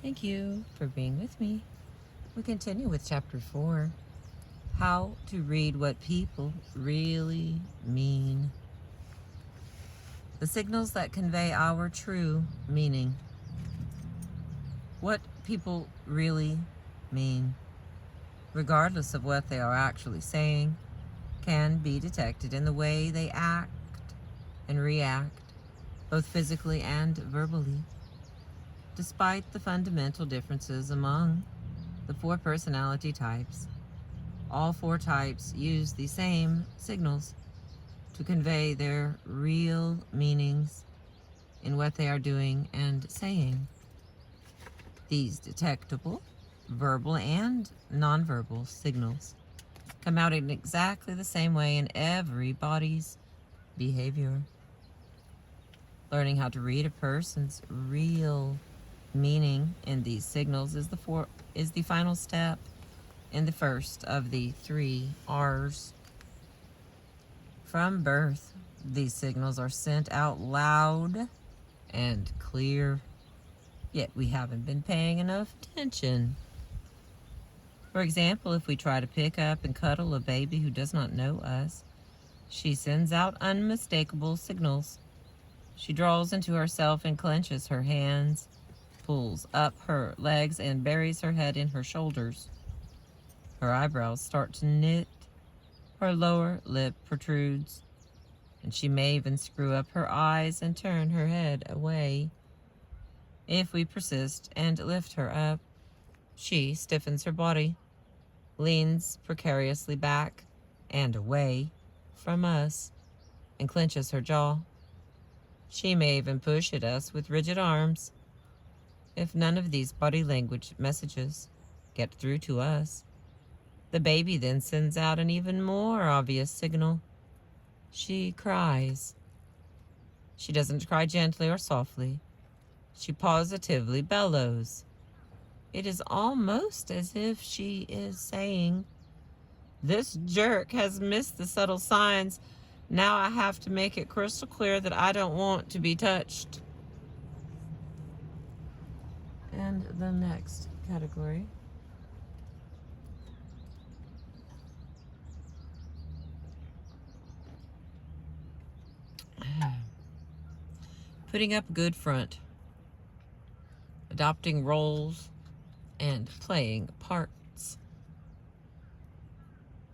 Thank you for being with me. We continue with Chapter 4, How to Read What People Really Mean. The signals that convey our true meaning. What people really mean, regardless of what they are actually saying, can be detected in the way they act and react, both physically and verbally. Despite the fundamental differences among the 4 personality types, all 4 types use the same signals to convey their real meanings in what they are doing and saying. These detectable, verbal and nonverbal signals come out in exactly the same way in everybody's behavior. Learning how to read a person's real meaning in these signals is the final step in the first of the 3 R's. From birth, these signals are sent out loud and clear, yet we haven't been paying enough attention. For example, if we try to pick up and cuddle a baby who does not know us, she sends out unmistakable signals. She draws into herself and clenches her hands, pulls up her legs, and buries her head in her shoulders. Her eyebrows start to knit, her lower lip protrudes, and she may even screw up her eyes and turn her head away. If we persist and lift her up, she stiffens her body, leans precariously back and away from us, and clenches her jaw. She may even push at us with rigid arms. If none of these body language messages get through to us, the baby then sends out an even more obvious signal. She cries. She doesn't cry gently or softly. She positively bellows. It is almost as if she is saying, "This jerk has missed the subtle signs. Now I have to make it crystal clear that I don't want to be touched." And the next category. Putting up a good front. Adopting roles and playing parts.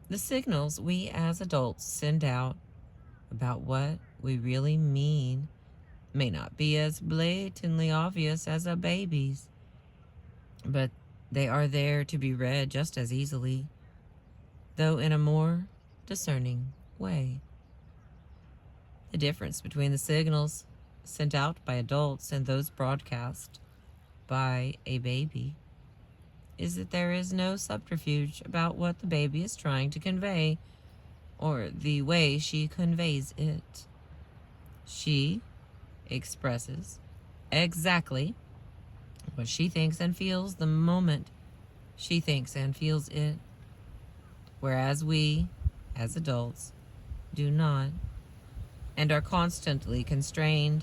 The signals we as adults send out about what we really mean may not be as blatantly obvious as a baby's, but they are there to be read just as easily, though in a more discerning way. The difference between the signals sent out by adults and those broadcast by a baby is that there is no subterfuge about what the baby is trying to convey or the way she conveys it. She expresses exactly what she thinks and feels the moment she thinks and feels it, whereas we, as adults, do not, and are constantly constrained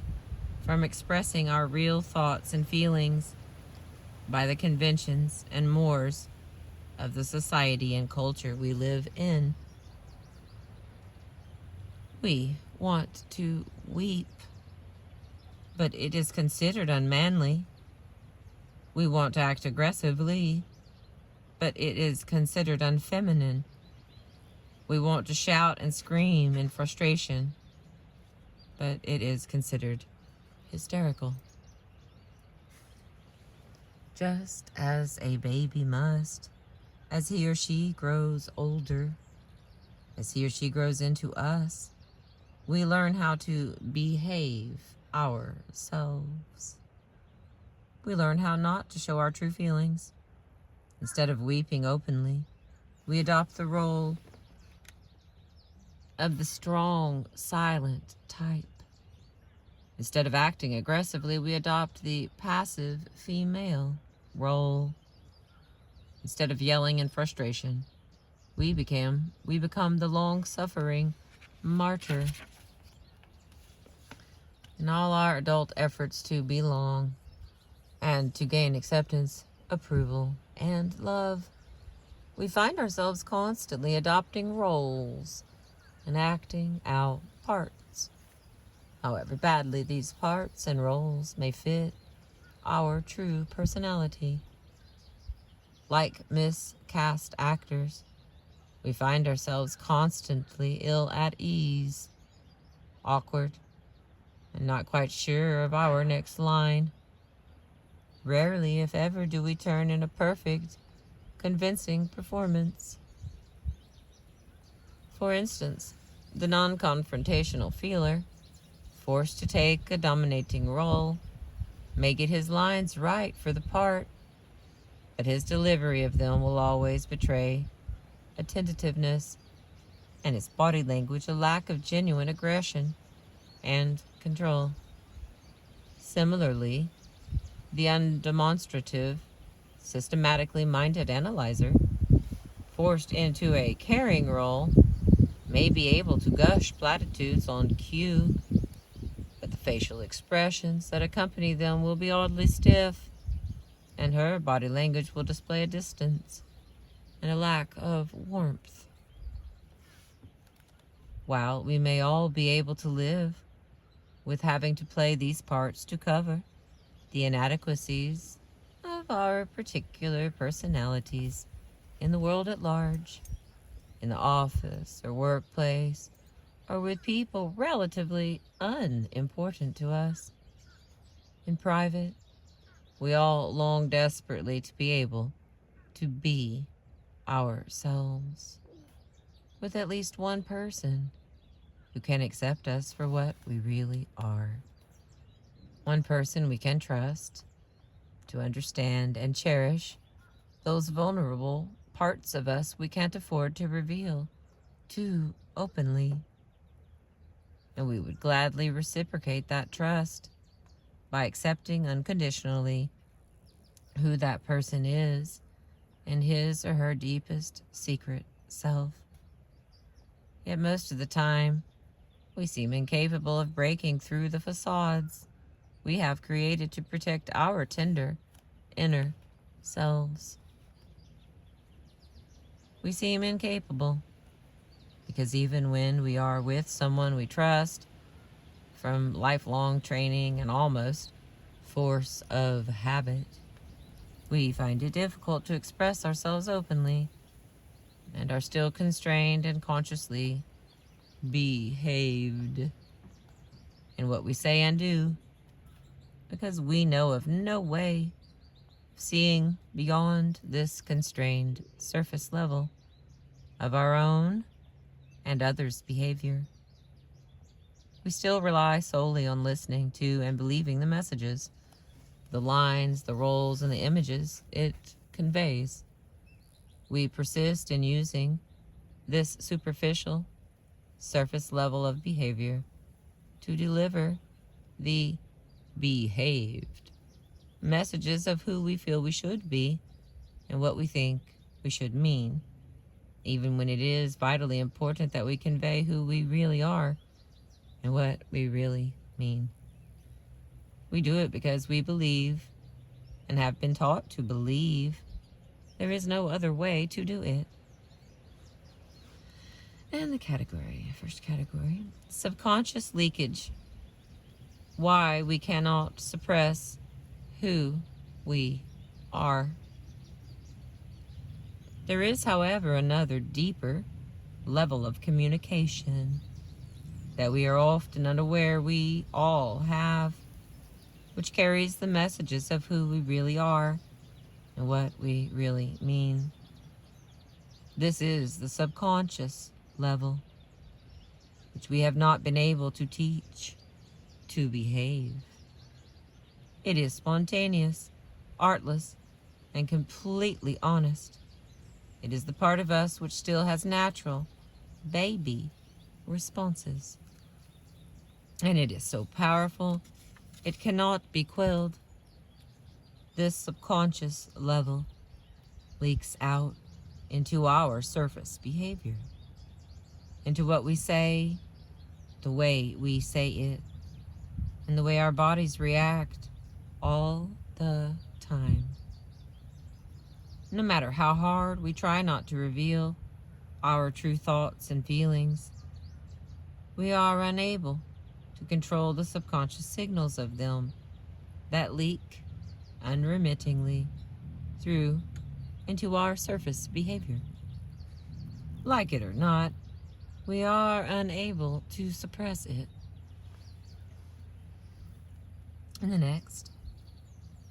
from expressing our real thoughts and feelings by the conventions and mores of the society and culture we live in. We want to weep, but it is considered unmanly. We want to act aggressively, but it is considered unfeminine. We want to shout and scream in frustration, but it is considered hysterical. Just as a baby must, as he or she grows older, as he or she grows into us, we learn how to behave ourselves. We learn how not to show our true feelings. Instead of weeping openly, we adopt the role of the strong, silent type. Instead of acting aggressively, we adopt the passive female role. Instead of yelling in frustration, we become the long-suffering martyr. In all our adult efforts to belong and to gain acceptance, approval, and love. We find ourselves constantly adopting roles and acting out parts, however badly these parts and roles may fit our true personality. Like miscast actors, we find ourselves constantly ill at ease, awkward, and not quite sure of our next line. Rarely, if ever, do we turn in a perfect, convincing performance. For instance, the non-confrontational feeler, forced to take a dominating role, may get his lines right for the part, but his delivery of them will always betray a tentativeness, and his body language a lack of genuine aggression and control. Similarly, the undemonstrative, systematically minded analyzer, forced into a caring role, may be able to gush platitudes on cue, but the facial expressions that accompany them will be oddly stiff, and her body language will display a distance and a lack of warmth. While we may all be able to live with having to play these parts to cover the inadequacies of our particular personalities in the world at large, in the office or workplace, or with people relatively unimportant to us. In private, we all long desperately to be able to be ourselves, with at least one person who can accept us for what we really are. One person we can trust to understand and cherish those vulnerable parts of us we can't afford to reveal too openly. And we would gladly reciprocate that trust by accepting unconditionally who that person is and his or her deepest secret self. Yet most of the time, we seem incapable of breaking through the facades we have created to protect our tender inner selves. We seem incapable because even when we are with someone we trust, from lifelong training and almost force of habit, we find it difficult to express ourselves openly and are still constrained and consciously behaved in what we say and do, because we know of no way of seeing beyond this constrained surface level of our own and others' behavior. We still rely solely on listening to and believing the messages, the lines, the roles, and the images it conveys. We persist in using this superficial, surface level of behavior to deliver the behaved messages of who we feel we should be and what we think we should mean, even when it is vitally important that we convey who we really are and what we really mean. We do it because we believe and have been taught to believe there is no other way to do it. And the first category, subconscious leakage. Why we cannot suppress who we are. There is, however, another deeper level of communication that we are often unaware we all have, which carries the messages of who we really are and what we really mean. This is the subconscious level, which we have not been able to teach to behave. It is spontaneous, artless, and completely honest. It is the part of us which still has natural, baby responses. And it is so powerful, it cannot be quelled. This subconscious level leaks out into our surface behavior, into what we say, the way we say it, and the way our bodies react, all the time. No matter how hard we try not to reveal our true thoughts and feelings, we are unable to control the subconscious signals of them that leak unremittingly through into our surface behavior. Like it or not, we are unable to suppress it. And the next,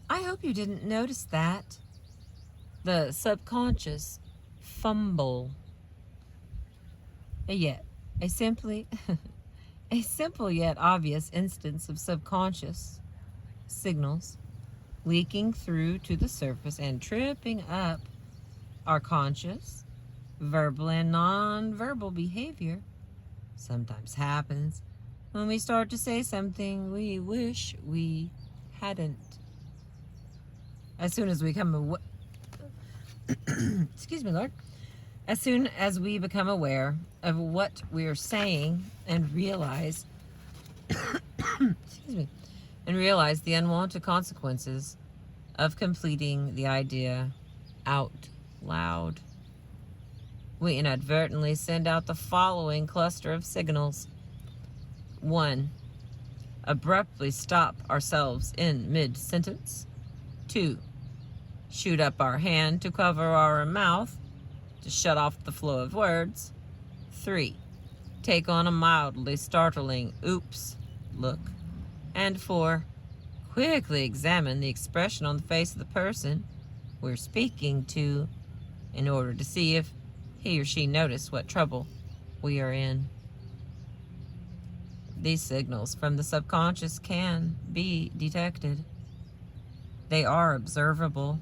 I hope you didn't notice that the subconscious fumble. Yet, a simple yet obvious instance of subconscious signals leaking through to the surface and tripping up our conscious, verbal, and non-verbal behavior sometimes happens when we start to say something we wish we hadn't. As soon as we become excuse me, Lord. As soon as we become aware of what we're saying and realize excuse me, and realize the unwanted consequences of completing the idea out loud, we inadvertently send out the following cluster of signals. 1. Abruptly stop ourselves in mid-sentence. 2. Shoot up our hand to cover our mouth to shut off the flow of words. 3. Take on a mildly startling oops look. And 4. Quickly examine the expression on the face of the person we're speaking to in order to see if he or she noticed what trouble we are in. These signals from the subconscious can be detected. They are observable,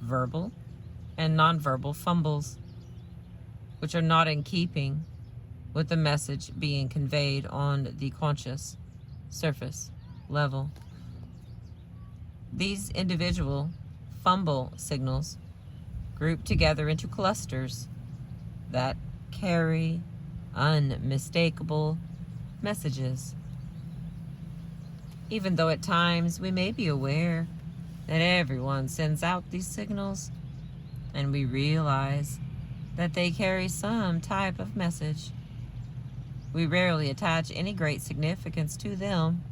verbal, and nonverbal fumbles, which are not in keeping with the message being conveyed on the conscious surface level. These individual fumble signals group together into clusters that carry unmistakable messages. Even though at times we may be aware that everyone sends out these signals, and we realize that they carry some type of message, we rarely attach any great significance to them.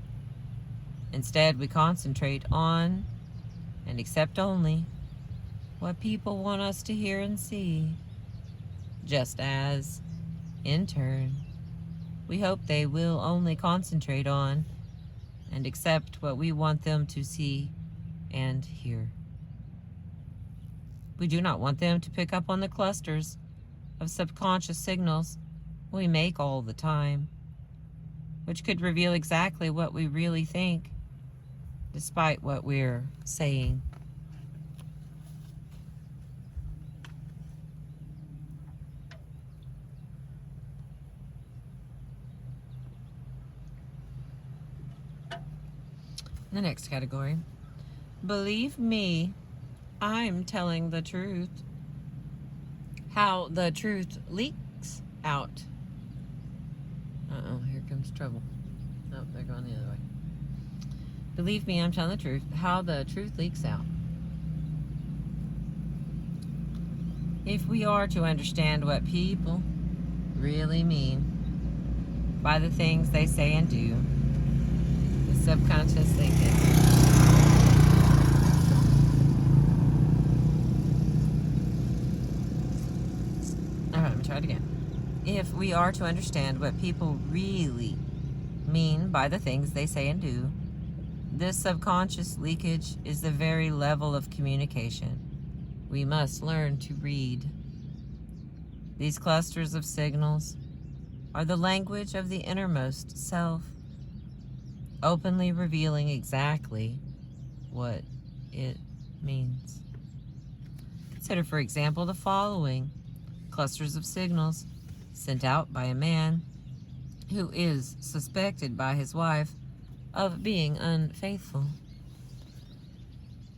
Instead, we concentrate on and accept only what people want us to hear and see, just as, in turn, we hope they will only concentrate on and accept what we want them to see and hear. We do not want them to pick up on the clusters of subconscious signals we make all the time, which could reveal exactly what we really think, despite what we're saying. The next category. Believe me, I'm telling the truth. How the truth leaks out. Uh-oh, here comes trouble. Oh, they're going the other way. Believe me, I'm telling the truth. How the truth leaks out. If we are to understand what people really mean by the things they say and do, the subconscious thinking. Let me try it again. If we are to understand what people really mean by the things they say and do, this subconscious leakage is the very level of communication we must learn to read. These clusters of signals are the language of the innermost self, openly revealing exactly what it means. Consider, for example, the following clusters of signals sent out by a man who is suspected by his wife of being unfaithful.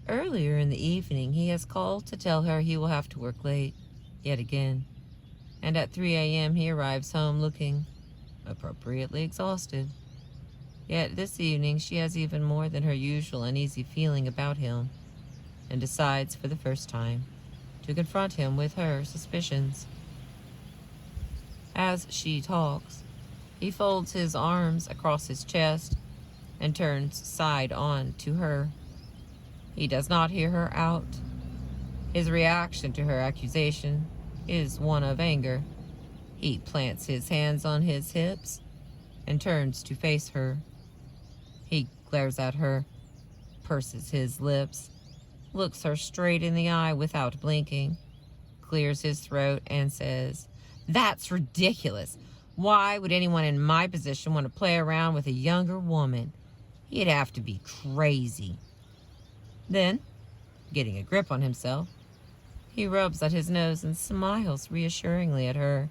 Earlier in the evening, he has called to tell her he will have to work late yet again, and at 3 a.m. he arrives home looking appropriately exhausted. Yet this evening she has even more than her usual uneasy feeling about him, and decides for the first time to confront him with her suspicions. As she talks, he folds his arms across his chest and turns side on to her. He does not hear her out. His reaction to her accusation is one of anger. He plants his hands on his hips and turns to face her. He glares at her, purses his lips, looks her straight in the eye without blinking, clears his throat, and says, "That's ridiculous. Why would anyone in my position want to play around with a younger woman? He'd have to be crazy." Then, getting a grip on himself, he rubs at his nose and smiles reassuringly at her.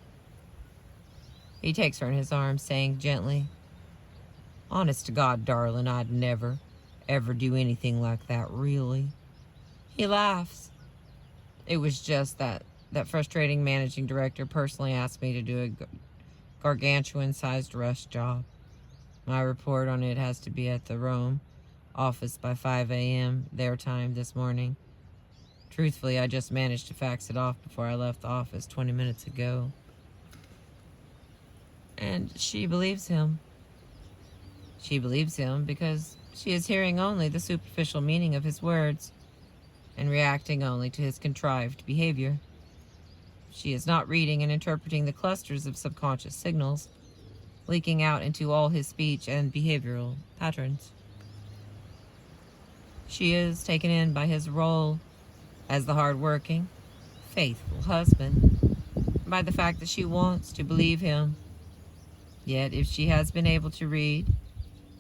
He takes her in his arms, saying gently, "Honest to God, darling, I'd never, ever do anything like that, really." He laughs. "It was just that frustrating managing director personally asked me to do a gargantuan-sized rush job. My report on it has to be at the Rome office by 5 a.m. their time this morning. Truthfully, I just managed to fax it off before I left the office 20 minutes ago." And she believes him. She believes him because she is hearing only the superficial meaning of his words and reacting only to his contrived behavior. She is not reading and interpreting the clusters of subconscious signals leaking out into all his speech and behavioral patterns. She is taken in by his role as the hard-working, faithful husband, by the fact that she wants to believe him. Yet if she has been able to read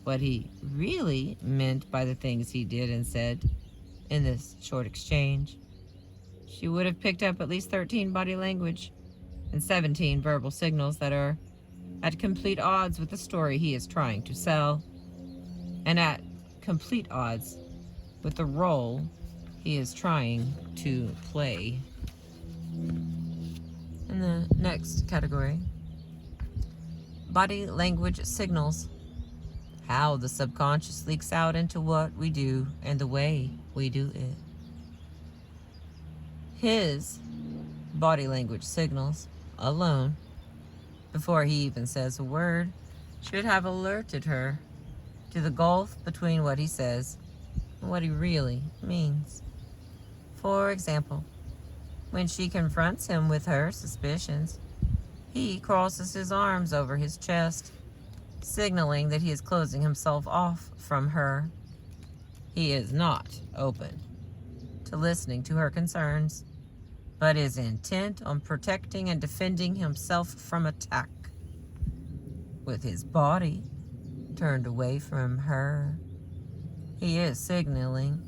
what he really meant by the things he did and said in this short exchange, she would have picked up at least 13 body language and 17 verbal signals that are at complete odds with the story he is trying to sell, and at complete odds with the role he is trying to play. In the next category, body language signals. How the subconscious leaks out into what we do and the way we do it. His body language signals alone, before he even says a word, should have alerted her to the gulf between what he says and what he really means. For example, when she confronts him with her suspicions, he crosses his arms over his chest, signaling that he is closing himself off from her. He is not open to listening to her concerns, but is intent on protecting and defending himself from attack. With his body turned away from her, he is signaling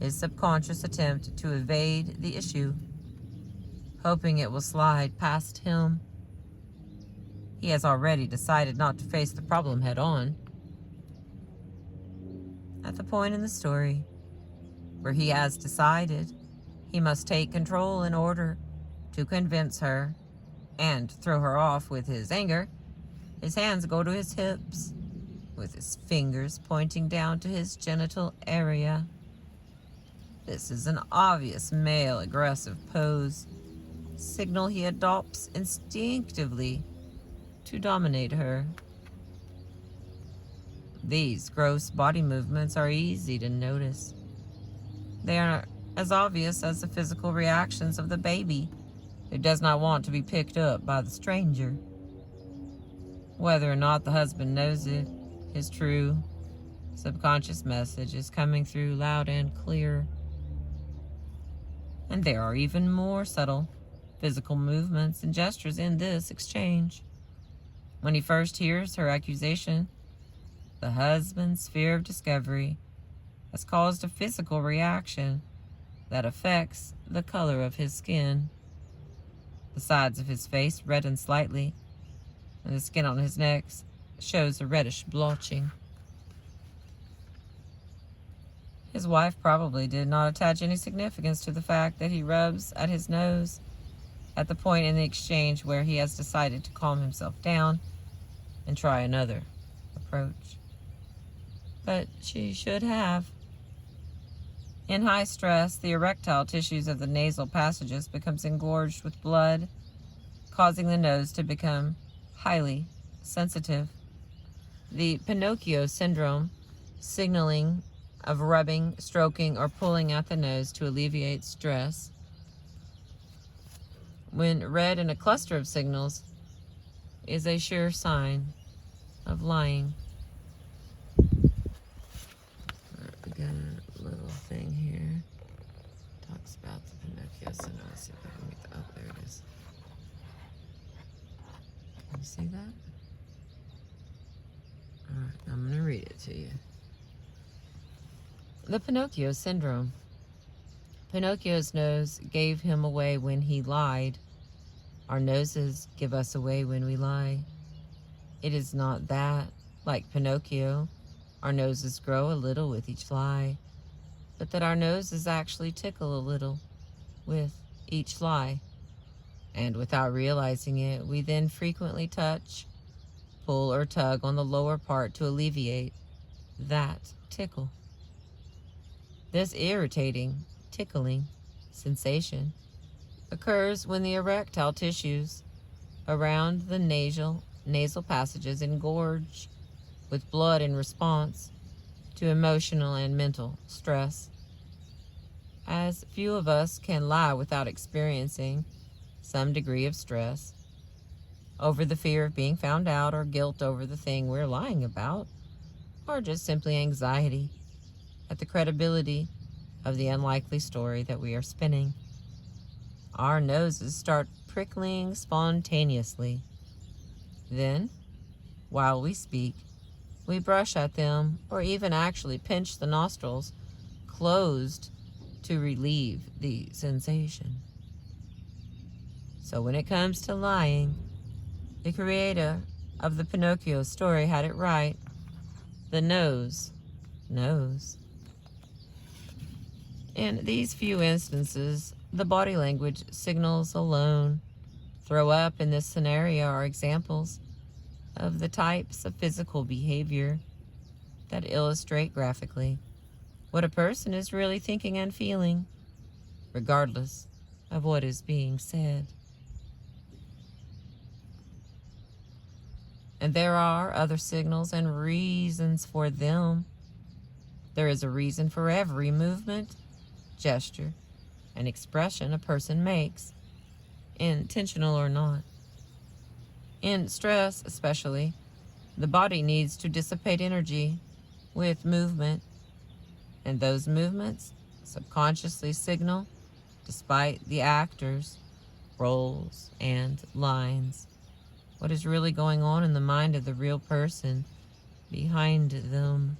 his subconscious attempt to evade the issue, hoping it will slide past him. He has already decided not to face the problem head on. At the point in the story where he has decided he must take control in order to convince her and throw her off with his anger, his hands go to his hips, with his fingers pointing down to his genital area. This is an obvious male aggressive pose, signal he adopts instinctively to dominate her. These gross body movements are easy to notice. They are as obvious as the physical reactions of the baby who does not want to be picked up by the stranger. Whether or not the husband knows it, his true subconscious message is coming through loud and clear. And there are even more subtle physical movements and gestures in this exchange. When he first hears her accusation, the husband's fear of discovery has caused a physical reaction that affects the color of his skin. The sides of his face redden slightly, and the skin on his neck shows a reddish blotching. His wife probably did not attach any significance to the fact that he rubs at his nose at the point in the exchange where he has decided to calm himself down and try another approach. but she should have. In high stress, the erectile tissues of the nasal passages becomes engorged with blood, causing the nose to become highly sensitive. The Pinocchio syndrome, signaling of rubbing, stroking, or pulling at the nose to alleviate stress, when read in a cluster of signals, is a sure sign of lying. We got a little thing here. Talks about the Pinocchio syndrome. Let's see if I can get the, oh, there it is. Can you see that? All right, I'm going to read it to you. The Pinocchio syndrome. Pinocchio's nose gave him away when he lied. Our noses give us away when we lie. It is not that, like Pinocchio, our noses grow a little with each lie, but that our noses actually tickle a little with each lie. And without realizing it, we then frequently touch, pull, or tug on the lower part to alleviate that tickle. This irritating, tickling sensation occurs when the erectile tissues around the nasal passages engorge with blood in response to emotional and mental stress. As few of us can lie without experiencing some degree of stress over the fear of being found out, or guilt over the thing we're lying about, or just simply anxiety at the credibility of the unlikely story that we are spinning. Our noses start prickling spontaneously. Then, while we speak, we brush at them or even actually pinch the nostrils closed to relieve the sensation. So when it comes to lying, the creator of the Pinocchio story had it right. The nose knows. In these few instances, the body language signals alone throw up in this scenario are examples of the types of physical behavior that illustrate graphically what a person is really thinking and feeling, regardless of what is being said. And there are other signals and reasons for them. There is a reason for every movement, gesture, and expression a person makes, intentional or not. In stress especially, the body needs to dissipate energy with movement, and those movements subconsciously signal, despite the actors, roles, and lines, what is really going on in the mind of the real person behind them.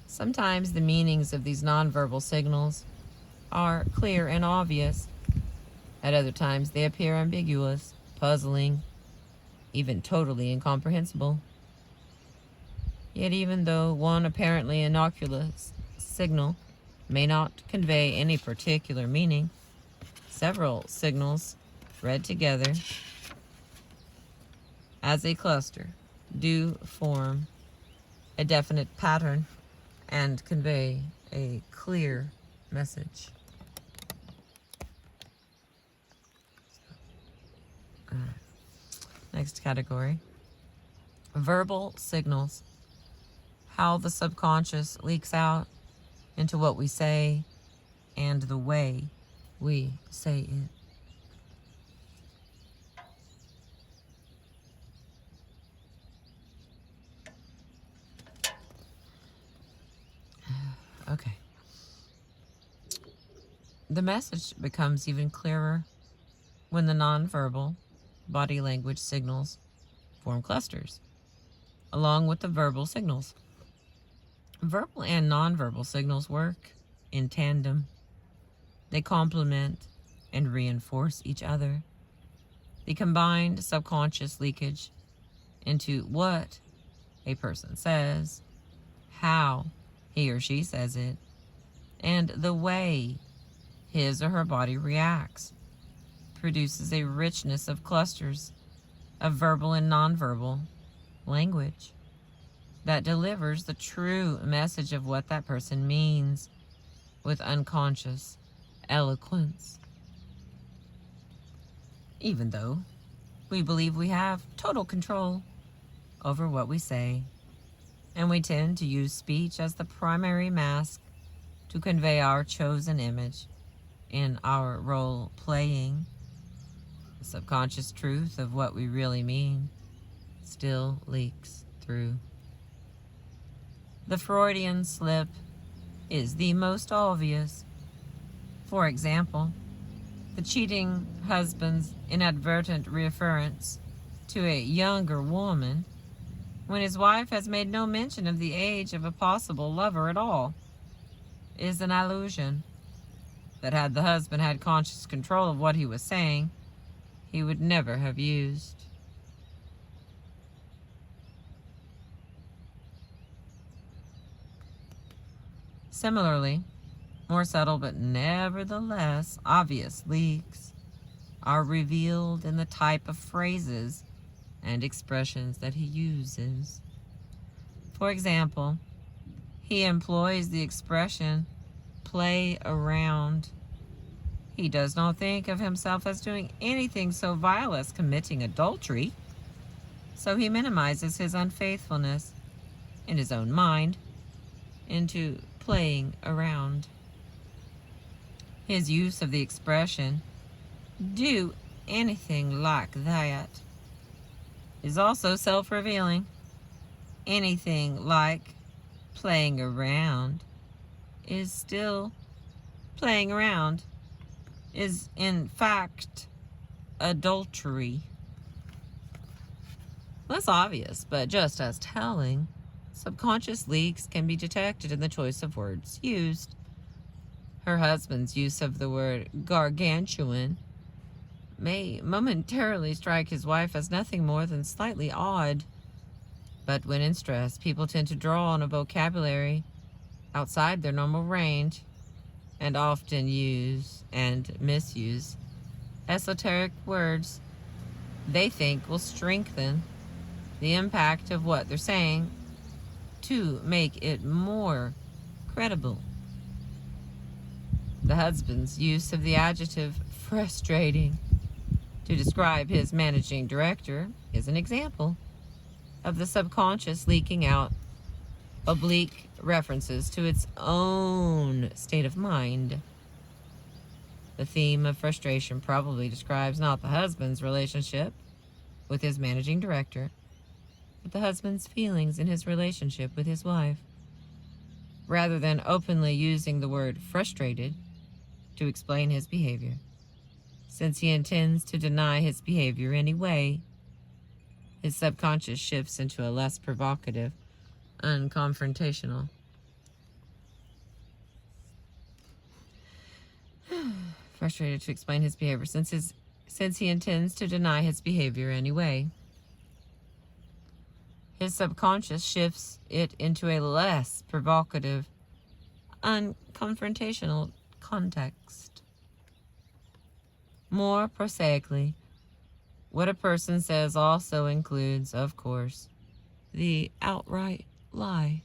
Sometimes the meanings of these nonverbal signals are clear and obvious. At other times they appear ambiguous, puzzling, even totally incomprehensible. Yet even though one apparently innocuous signal may not convey any particular meaning, several signals read together as a cluster do form a definite pattern and convey a clear message. Next category, verbal signals. How the subconscious leaks out into what we say and the way we say it. Okay. The message becomes even clearer when the nonverbal body language signals form clusters, along with the verbal signals. Verbal and nonverbal signals work in tandem. They complement and reinforce each other. The combined subconscious leakage into what a person says, how he or she says it, and the way his or her body reacts produces a richness of clusters of verbal and nonverbal language that delivers the true message of what that person means with unconscious eloquence. Even though we believe we have total control over what we say, and we tend to use speech as the primary mask to convey our chosen image in our role playing, the subconscious truth of what we really mean still leaks through. The Freudian slip is the most obvious. For example, the cheating husband's inadvertent reference to a younger woman when his wife has made no mention of the age of a possible lover at all is an allusion that, had the husband had conscious control of what he was saying, he would never have used. Similarly, more subtle but nevertheless obvious leaks are revealed in the type of phrases and expressions that he uses. For example, he employs the expression play around. He does not think of himself as doing anything so vile as committing adultery, so he minimizes his unfaithfulness in his own mind into playing around. His use of the expression do anything like that is also self-revealing. Anything like playing around is still playing around, is in fact adultery. Less obvious, but just as telling, subconscious leaks can be detected in the choice of words used. Her husband's use of the word gargantuan may momentarily strike his wife as nothing more than slightly odd, but when in stress, people tend to draw on a vocabulary outside their normal range and often use and misuse esoteric words they think will strengthen the impact of what they're saying to make it more credible. The husband's use of the adjective frustrating to describe his managing director is an example of the subconscious leaking out oblique references to its own state of mind. The theme of frustration probably describes not the husband's relationship with his managing director, but the husband's feelings in his relationship with his wife. Rather than openly using the word frustrated to explain his behavior, since he intends to deny his behavior anyway, his subconscious shifts into a less provocative, unconfrontational. Frustrated to explain his behavior, since he intends to deny his behavior anyway. His subconscious shifts it into a less provocative, unconfrontational context. More prosaically, what a person says also includes, of course, the outright lie.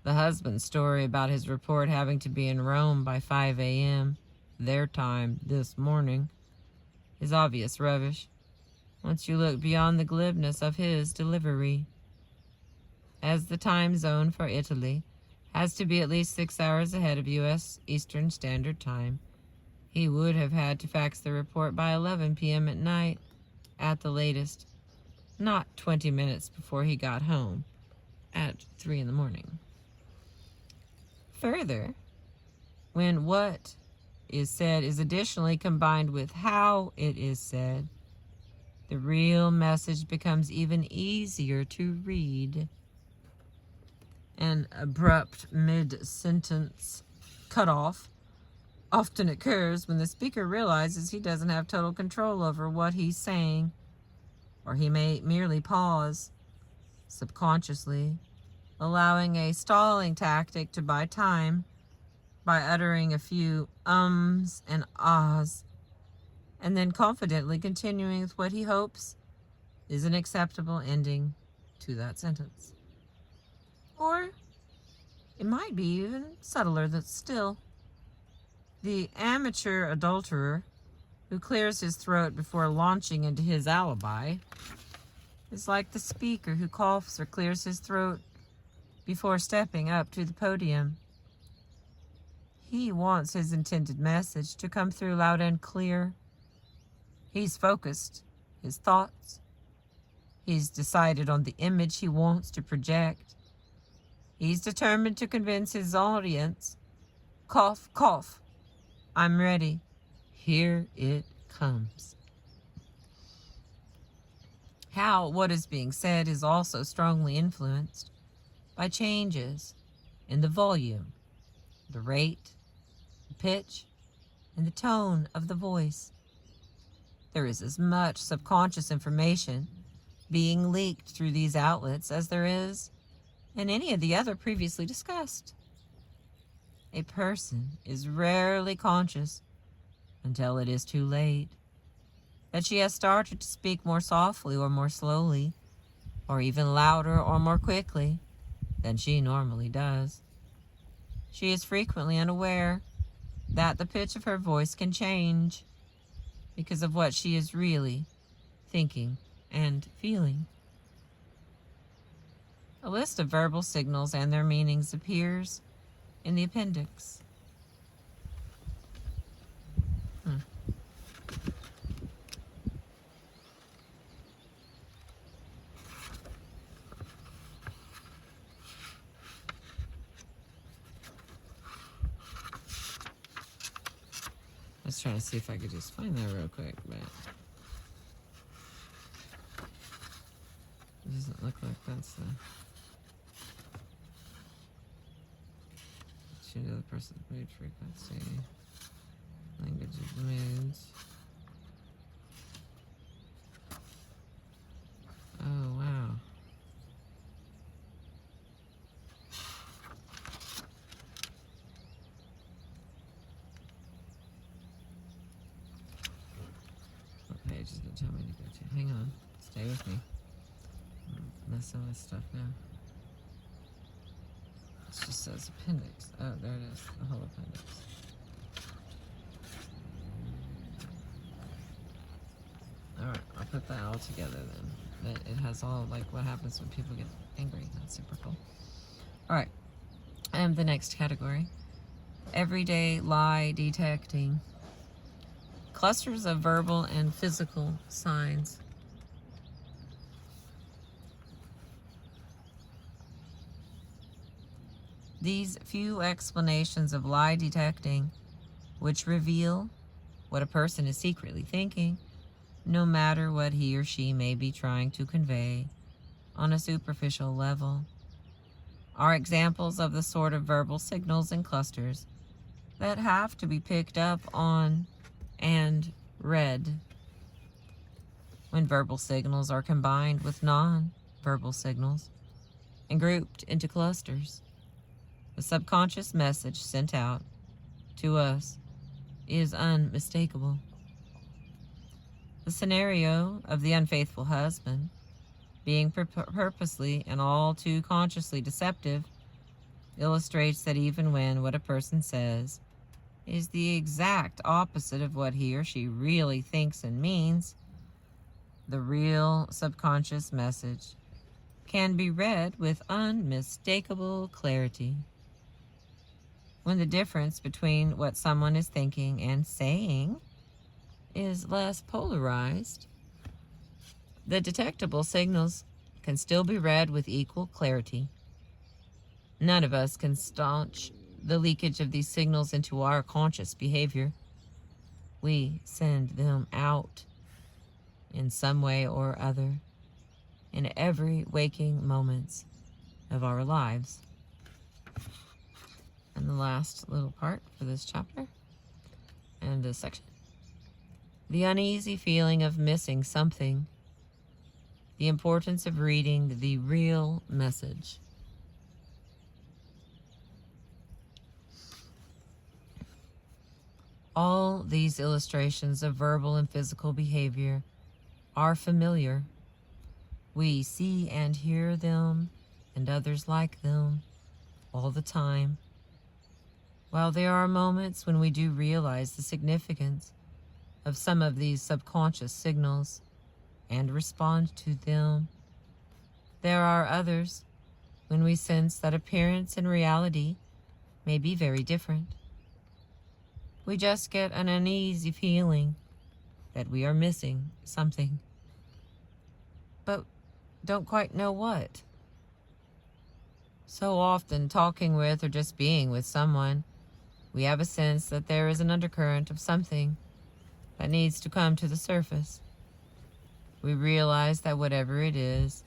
The husband's story about his report having to be in Rome by 5 a.m. their time this morning is obvious rubbish once you look beyond the glibness of his delivery. As the time zone for Italy has to be at least 6 hours ahead of U.S. Eastern Standard Time, he would have had to fax the report by 11 p.m. at night at the latest, not 20 minutes before he got home at 3 in the morning. Further, when what is said is additionally combined with how it is said, the real message becomes even easier to read. An abrupt mid-sentence cutoff often occurs when the speaker realizes he doesn't have total control over what he's saying, or he may merely pause, subconsciously, allowing a stalling tactic to buy time by uttering a few ums and ahs, and then confidently continuing with what he hopes is an acceptable ending to that sentence. Or it might be even subtler than still. The amateur adulterer who clears his throat before launching into his alibi is like the speaker who coughs or clears his throat before stepping up to the podium. He wants his intended message to come through loud and clear. He's focused his thoughts. He's decided on the image he wants to project. He's determined to convince his audience. Cough, cough. I'm ready. Here it comes. How what is being said is also strongly influenced by changes in the volume, the rate, the pitch, and the tone of the voice. There is as much subconscious information being leaked through these outlets as there is in any of the other previously discussed. A person is rarely conscious until it is too late that she has started to speak more softly or more slowly, or even louder or more quickly than she normally does. She is frequently unaware that the pitch of her voice can change because of what she is really thinking and feeling. A list of verbal signals and their meanings appears in the appendix. I was trying to see if I could just find that real quick, but it doesn't look like that's the change of the person's mood frequency, language of the moods. Oh, wow. What page is it telling me to go to? Hang on. Stay with me. I'm messing with stuff now. It just says appendix. Oh, there it is. The whole appendix. Alright, I'll put that all together then. It has all, like, what happens when people get angry. That's super cool. Alright. The next category. Everyday lie detecting. Clusters of verbal and physical signs. These few explanations of lie detecting, which reveal what a person is secretly thinking, no matter what he or she may be trying to convey on a superficial level, are examples of the sort of verbal signals and clusters that have to be picked up on and read. When verbal signals are combined with non-verbal signals and grouped into clusters, the subconscious message sent out to us is unmistakable. The scenario of the unfaithful husband being purposely and all too consciously deceptive illustrates that even when what a person says is the exact opposite of what he or she really thinks and means, the real subconscious message can be read with unmistakable clarity. When the difference between what someone is thinking and saying is less polarized, the detectable signals can still be read with equal clarity. None of us can staunch the leakage of these signals into our conscious behavior. We send them out in some way or other in every waking moments of our lives. And the last little part for this chapter and this section. The uneasy feeling of missing something. The importance of reading the real message. All these illustrations of verbal and physical behavior are familiar. We see and hear them and others like them all the time. While there are moments when we do realize the significance of some of these subconscious signals and respond to them, there are others when we sense that appearance and reality may be very different. We just get an uneasy feeling that we are missing something, but don't quite know what. So often, talking with or just being with someone, we have a sense that there is an undercurrent of something that needs to come to the surface. We realize that whatever it is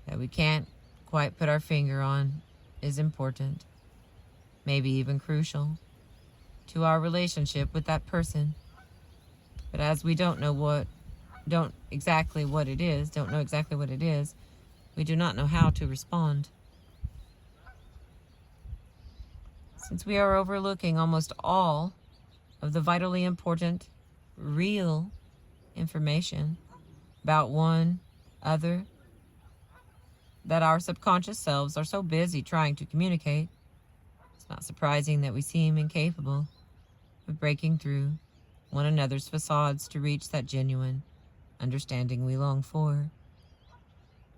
that we can't quite put our finger on is important, maybe even crucial, to our relationship with that person. But as we don't know exactly what it is, we do not know how to respond. Since we are overlooking almost all of the vitally important, real information about one other that our subconscious selves are so busy trying to communicate, it's not surprising that we seem incapable of breaking through one another's facades to reach that genuine understanding we long for.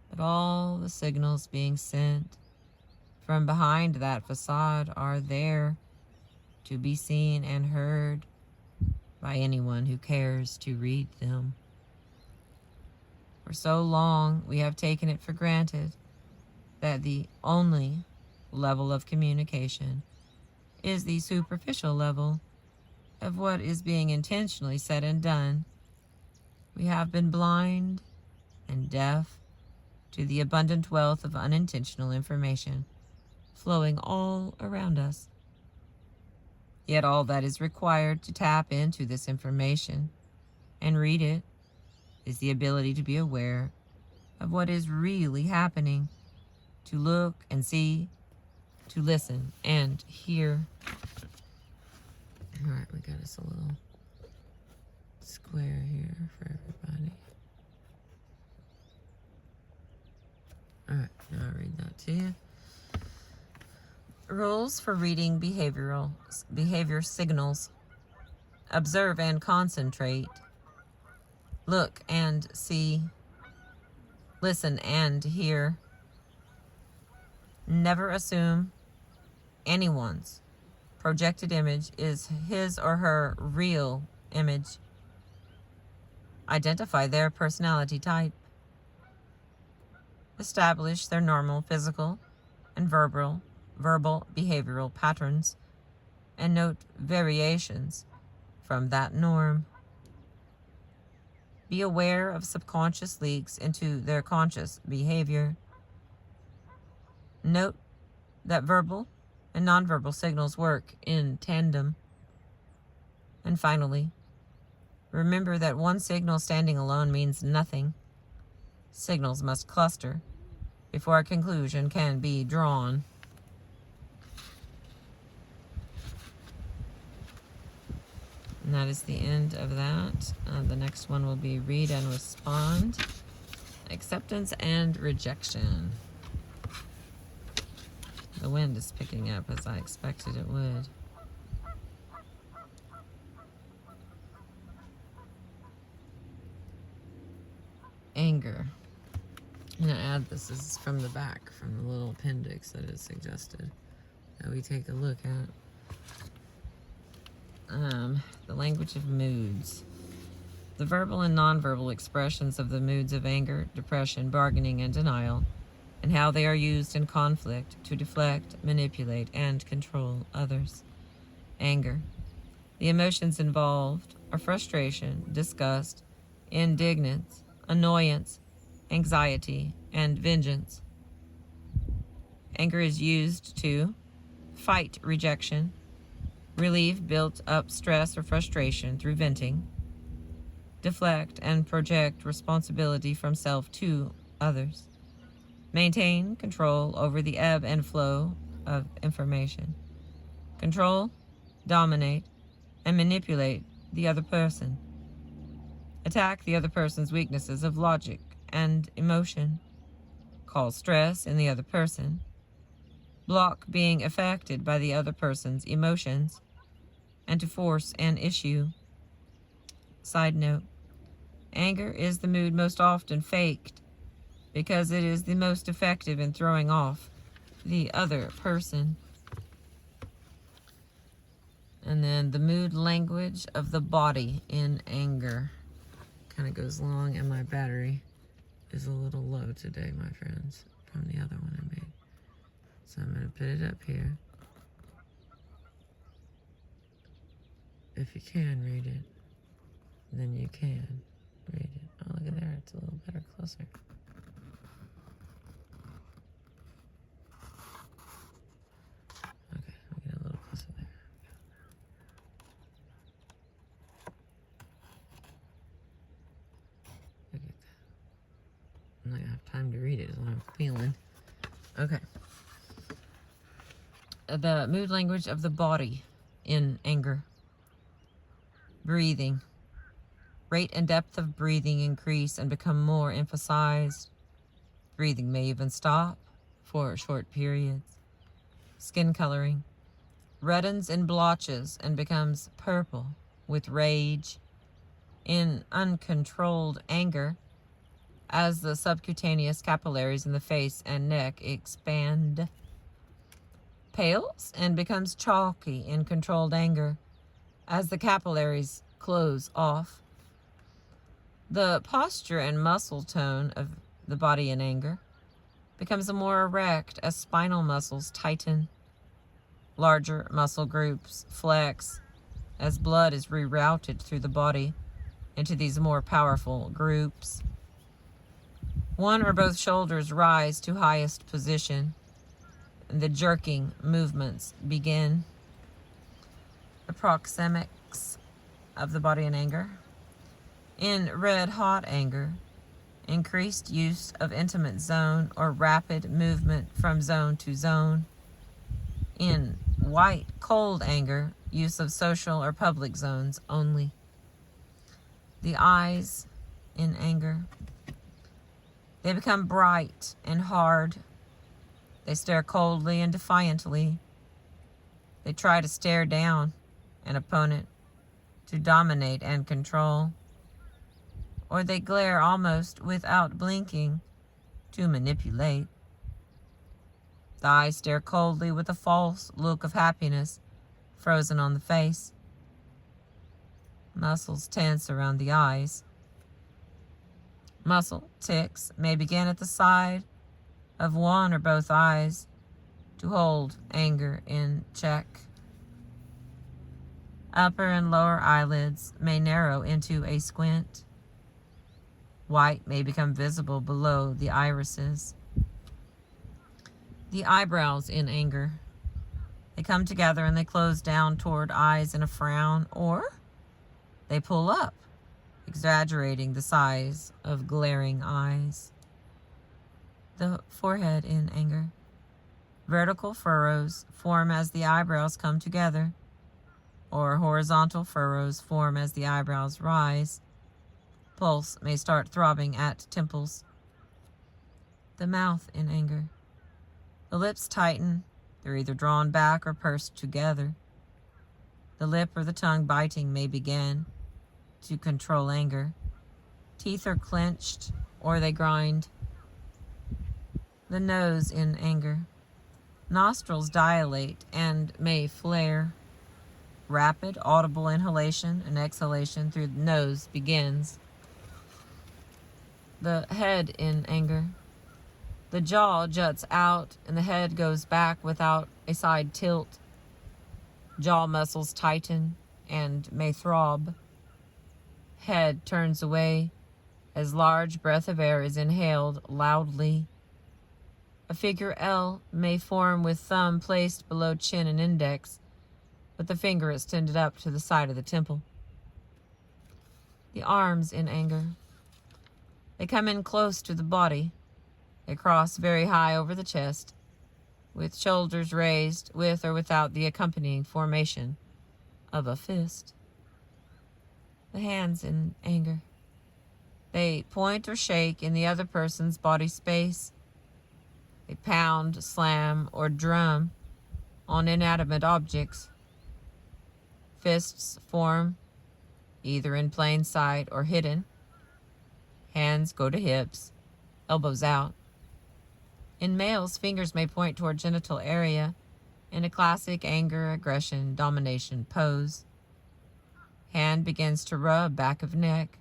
But all the signals being sent from behind that facade are there to be seen and heard by anyone who cares to read them. For so long, we have taken it for granted that the only level of communication is the superficial level of what is being intentionally said and done. We have been blind and deaf to the abundant wealth of unintentional information flowing all around us. Yet all that is required to tap into this information and read it is the ability to be aware of what is really happening, to look and see, to listen and hear. All right, we got us a little square here for everybody. All right, now I'll read that to you. Rules for reading behavior signals. Observe and concentrate. Look and see. Listen and hear. Never assume anyone's projected image is his or her real image. Identify their personality type. Establish their normal physical and verbal behavioral patterns, and note variations from that norm. Be aware of subconscious leaks into their conscious behavior. Note that verbal and nonverbal signals work in tandem. And finally, remember that one signal standing alone means nothing. Signals must cluster before a conclusion can be drawn. And that is the end of that. The next one will be read and respond. Acceptance and rejection. The wind is picking up as I expected it would. Anger. I'm going to add this is from the back, from the little appendix that is suggested that we take a look at. The language of moods. The verbal and nonverbal expressions of the moods of anger, depression, bargaining, and denial, and how they are used in conflict to deflect, manipulate, and control others. Anger. The emotions involved are frustration, disgust, indignance, annoyance, anxiety, and vengeance. Anger is used to fight rejection, relieve built-up stress or frustration through venting, deflect and project responsibility from self to others, maintain control over the ebb and flow of information, control, dominate, and manipulate the other person, attack the other person's weaknesses of logic and emotion, cause stress in the other person, block being affected by the other person's emotions, and to force an issue. Side note, anger is the mood most often faked because it is the most effective in throwing off the other person. And then the mood language of the body in anger. Kind of goes long, and my battery is a little low today, my friends, from the other one I made. So I'm going to put it up here. If you can read it, then you can read it. Oh, look at there. It's a little better closer. Okay, I'll get a little closer there. Look at that. I'm not going to have time to read it is what I'm feeling. Okay. The mood language of the body in anger. Breathing. Rate and depth of breathing increase and become more emphasized. Breathing may even stop for short periods. Skin coloring. Reddens and blotches and becomes purple with rage. In uncontrolled anger, as the subcutaneous capillaries in the face and neck expand. Pales and becomes chalky in controlled anger, as the capillaries close off. The posture and muscle tone of the body in anger becomes more erect as spinal muscles tighten. Larger muscle groups flex as blood is rerouted through the body into these more powerful groups. One or both shoulders rise to highest position, and the jerking movements begin. The proxemics of the body in anger. In red-hot anger, increased use of intimate zone or rapid movement from zone to zone. In white-cold anger, use of social or public zones only. The eyes in anger. They become bright and hard. They stare coldly and defiantly. They try to stare down an opponent to dominate and control, or they glare almost without blinking to manipulate. The eyes stare coldly with a false look of happiness frozen on the face. Muscles tense around the eyes. Muscle tics may begin at the side of one or both eyes to hold anger in check. Upper and lower eyelids may narrow into a squint. White may become visible below the irises. The eyebrows in anger. They come together and they close down toward eyes in a frown, or they pull up, exaggerating the size of glaring eyes. The forehead in anger. Vertical furrows form as the eyebrows come together, or horizontal furrows form as the eyebrows rise. Pulse may start throbbing at temples. The mouth in anger. The lips tighten. They're either drawn back or pursed together. The lip or the tongue biting may begin to control anger. Teeth are clenched or they grind. The nose in anger. Nostrils dilate and may flare. Rapid, audible inhalation and exhalation through the nose begins. The head in anger. The jaw juts out and the head goes back without a side tilt. Jaw muscles tighten and may throb. Head turns away as large breath of air is inhaled loudly. A figure L may form with thumb placed below chin and index, but the finger is tended up to the side of the temple. The arms in anger. They come in close to the body. They cross very high over the chest, with shoulders raised with or without the accompanying formation of a fist. The hands in anger. They point or shake in the other person's body space. They pound, slam, or drum on inanimate objects. Fists form either in plain sight or hidden. Hands go to hips, elbows out. In males, fingers may point toward genital area in a classic anger, aggression, domination pose. Hand begins to rub back of neck.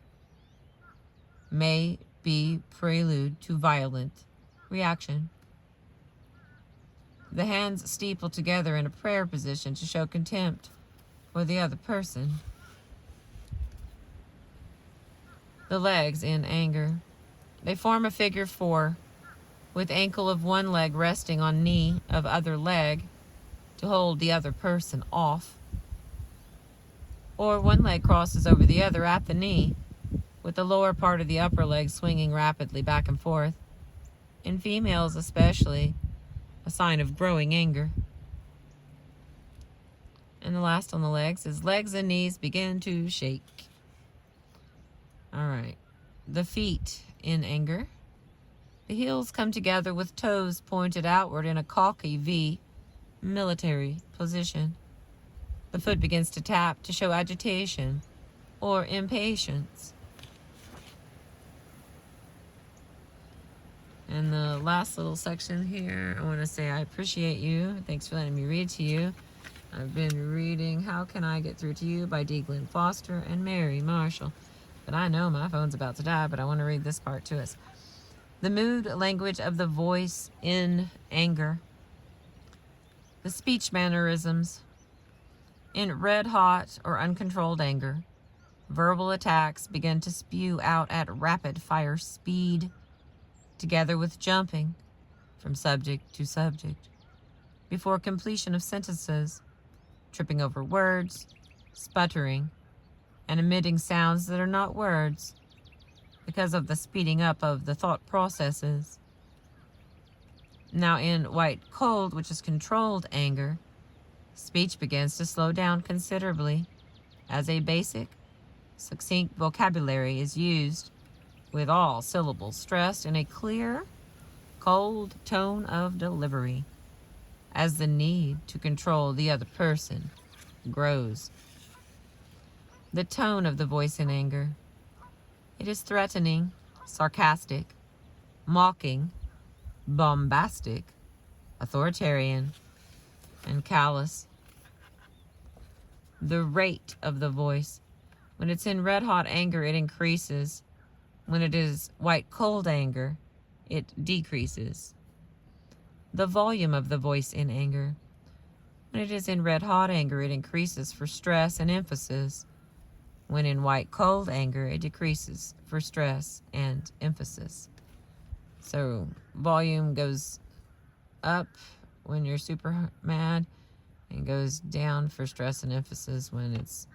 May be prelude to violent reaction. The hands steeple together in a prayer position to show contempt for the other person. The legs in anger. They form a figure 4, with ankle of one leg resting on knee of other leg to hold the other person off. Or one leg crosses over the other at the knee, with the lower part of the upper leg swinging rapidly back and forth. In females especially, a sign of growing anger. And the last on the legs is legs and knees begin to shake. All right. The feet in anger. The heels come together with toes pointed outward in a cocky V, military position. The foot begins to tap to show agitation or impatience. And the last little section here, I want to say I appreciate you. Thanks for letting me read to you. I've been reading How Can I Get Through to You by D. Glenn Foster and Mary Marshall. But I know my phone's about to die, but I want to read this part to us. The mood language of the voice in anger. The speech mannerisms. In red hot or uncontrolled anger, verbal attacks begin to spew out at rapid fire speed, together with jumping from subject to subject, before completion of sentences, tripping over words, sputtering, and emitting sounds that are not words because of the speeding up of the thought processes. Now in white cold, which is controlled anger, speech begins to slow down considerably as a basic, succinct vocabulary is used with all syllables stressed in a clear, cold tone of delivery as the need to control the other person grows. The tone of the voice in anger. It is threatening, sarcastic, mocking, bombastic, authoritarian, and callous. The rate of the voice. When it's in red-hot anger, it increases. When it is white-cold anger, it decreases. The volume of the voice in anger. When it is in red-hot anger, it increases for stress and emphasis. When in white-cold anger, it decreases for stress and emphasis. So volume goes up when you're super mad and goes down for stress and emphasis when it's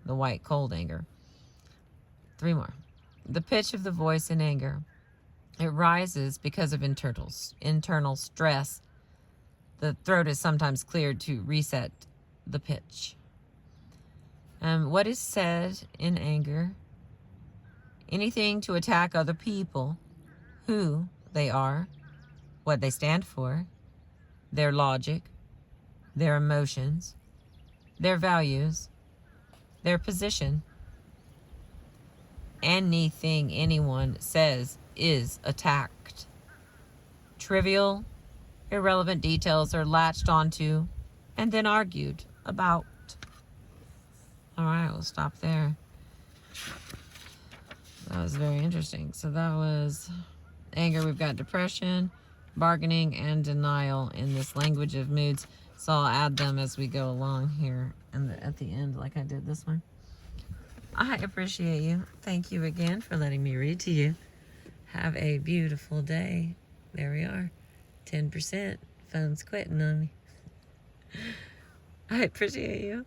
the white-cold anger. 3 more. The pitch of the voice in anger. It rises because of internal stress. The throat is sometimes cleared to reset the pitch. What is said in anger? Anything to attack other people, who they are, what they stand for, their logic, their emotions, their values, their position. Anything anyone says is attacked. Trivial, irrelevant details are latched onto and then argued about. All right, we'll stop there. That was very interesting. So that was anger. We've got depression, bargaining, and denial in this language of moods. So I'll add them as we go along here and at the end like I did this one. I appreciate you. Thank you again for letting me read to you. Have a beautiful day. There we are. 10%. Phone's quitting on me. I appreciate you.